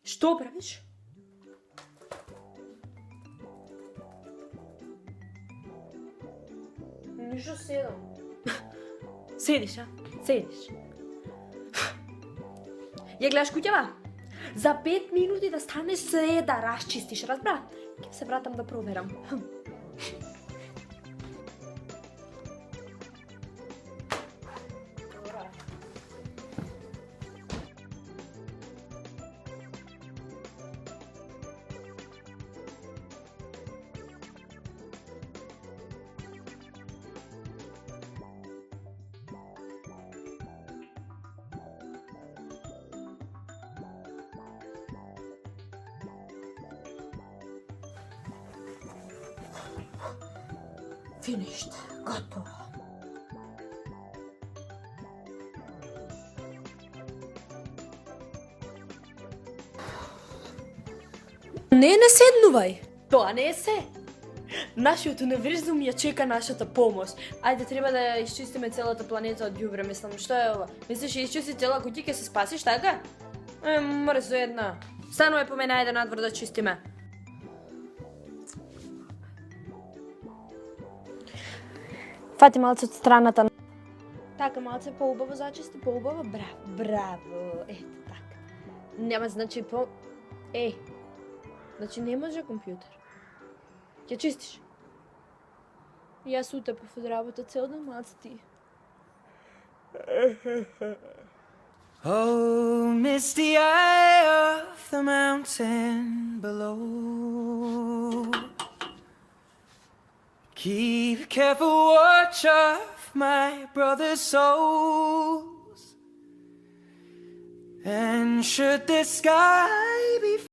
Što praviš? Ništa sedam. Sediš, a? Sediš. Je, gledaš kućava? Za 5 minuti da staneš sve da raščistiš, razbra? Ja se vratam da proveram. Finished. Gotovo. Не седнувај. Тоа не е се. Нашиот универзум ја чека нашата помош. Ајде, треба да ја исчистиме целата планета од ѓубре, мислам. Што е ова? Мислиш ја исчисти цела куќа ќе се спасиш, така? Мрзо една. Стануваме по мене, ајде надвор да чистиме. Фати малце од страната. Така, малце поубаво зачисти, поубаво. Браво, браво. Ето така. Нема, значи по... Значи не може компјутер. Ќе чистиш? Јас утепав од работа цел ден, малце ти. Oh, misty eye of the mountain below, keep careful watch of my brother's souls, and should the sky be